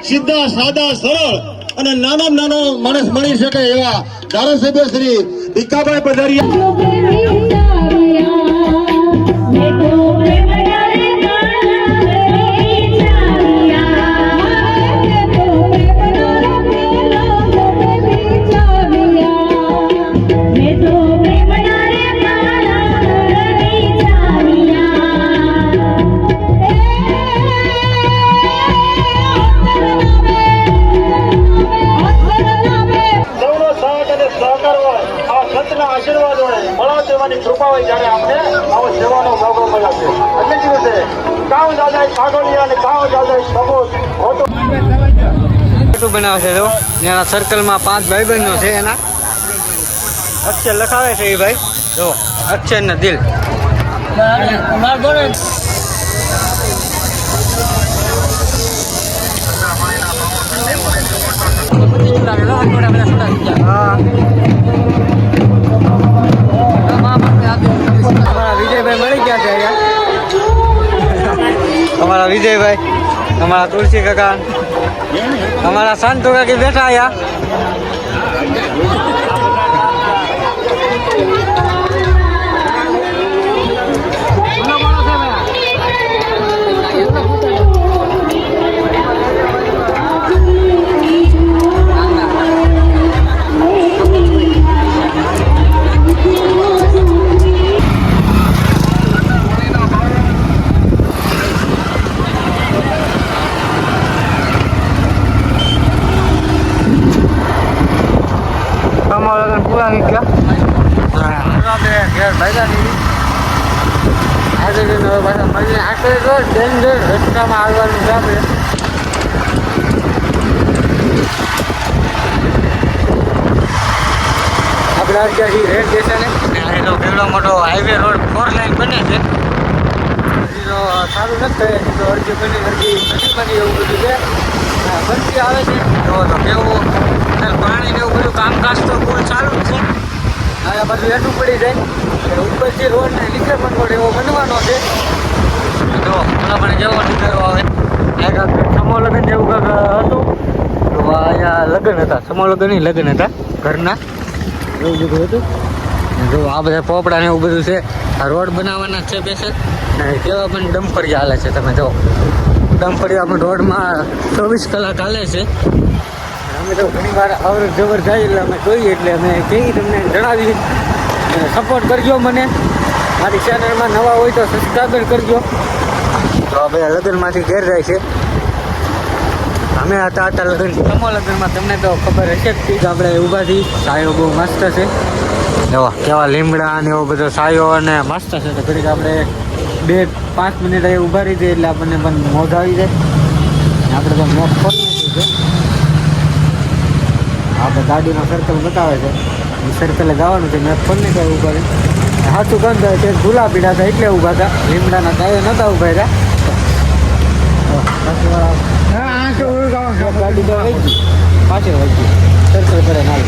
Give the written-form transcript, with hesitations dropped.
સીધા સાદા સરળ અને નાના નાનો માણસ મળી શકે એવા ધારાસભ્ય શ્રી ભીખાભાઈ આશીર્વાદ હોય મળા દેવાની કૃપા હોય જ્યારે આપણે આવો સેવાનો મોકો મળ્યો છે એટલે દિવસે કામ દાદા કાગળિયા અને કામ દાદા સબૂત શું બનાવે છે જો એના સર્કલમાં 5 ભાઈબંધો છે એના અક્ષર લખાવે છે એ ભાઈ જો અક્ષર ને દિલ અમારા વિજયભાઈ મળી ગયા છે અહીંયા અમારા વિજયભાઈ અમારા તુલસી કાકા અમારા શાંતુ કાકી બેઠા અહીંયા પૂરા નીકળ્યા ઘેર ભાગ્યા નહીં આજે પાછા મળીને આખરે તો ડેન્જર રસ્તામાં આવવાનું છે આપણે અત્યારથી રેડ સ્ટેશને આજે તો કેવડો મોટો હાઈવે રોડ 4 લાઈન બને છે હજી તો સારું નથી થયું તો અડધી બની અડધી નથી બની એવું બધું છે બનતી આવે છે જો તો કેવું પાણી ને એવું બધું કામકાજ તો બહુ ચાલુ જ છે આ બધું એટલું પડી જાય ઉપરથી રોડ ને નીચે પણ રોડ એવો બનવાનો છે જો પણ જેવો નીકળો આવે સમો લગ્ન જેવું કાંક હતું તો અહીંયા લગ્ન હતા સમો લગ્ન હતા ઘરના એવું બધું હતું જો આ બધા પોપડા ને એવું બધું છે આ રોડ બનાવવાના છે પેસર ને કેવા પણ ડમ્પરિયા હાલે છે તમે જો ડમ્પરિયા પણ રોડમાં 24 કલાક હાલે છે અમે તો ઘણી વાર અવર જવર જાય એટલે અમે જોઈએ એટલે અમે કેવી તમને જણાવી સપોર્ટ કરજો મને મારી ચેનલમાં નવા હોય તો સબસ્ક્રાઈબર કરજો તો હવે લગ્નમાંથી ઘેર જાય છે અમે હતા લગ્ન સમો લગ્નમાં તમને તો ખબર હશે જ કે આપણે ઊભા થી સાયો બહુ મસ્ત છે એવા કેવા લીમડા અને એવો બધો સાયો અને મસ્ત છે તો ઘડીક આપણે 2-5 મિનિટ અહીં ઊભા રહી જાય એટલે આપણને પણ મોજ આવી જાય આપણે તો મેપ ખોલી છે આપણે ગાડીનો સર્કલ બતાવે છે એ સર્કલે જવાનું છે મેપ ખોલી નહીં કઈ ઊભા રહી સાચું ગંધ છે ધૂલા પીડા હતા એટલે ઊભા હતા લીમડાના કાયો નહોતા ઊભા રહ્યા ગાડી તો વહી ગઈ પાછી વહી ગઈ સર્કલ કરે ના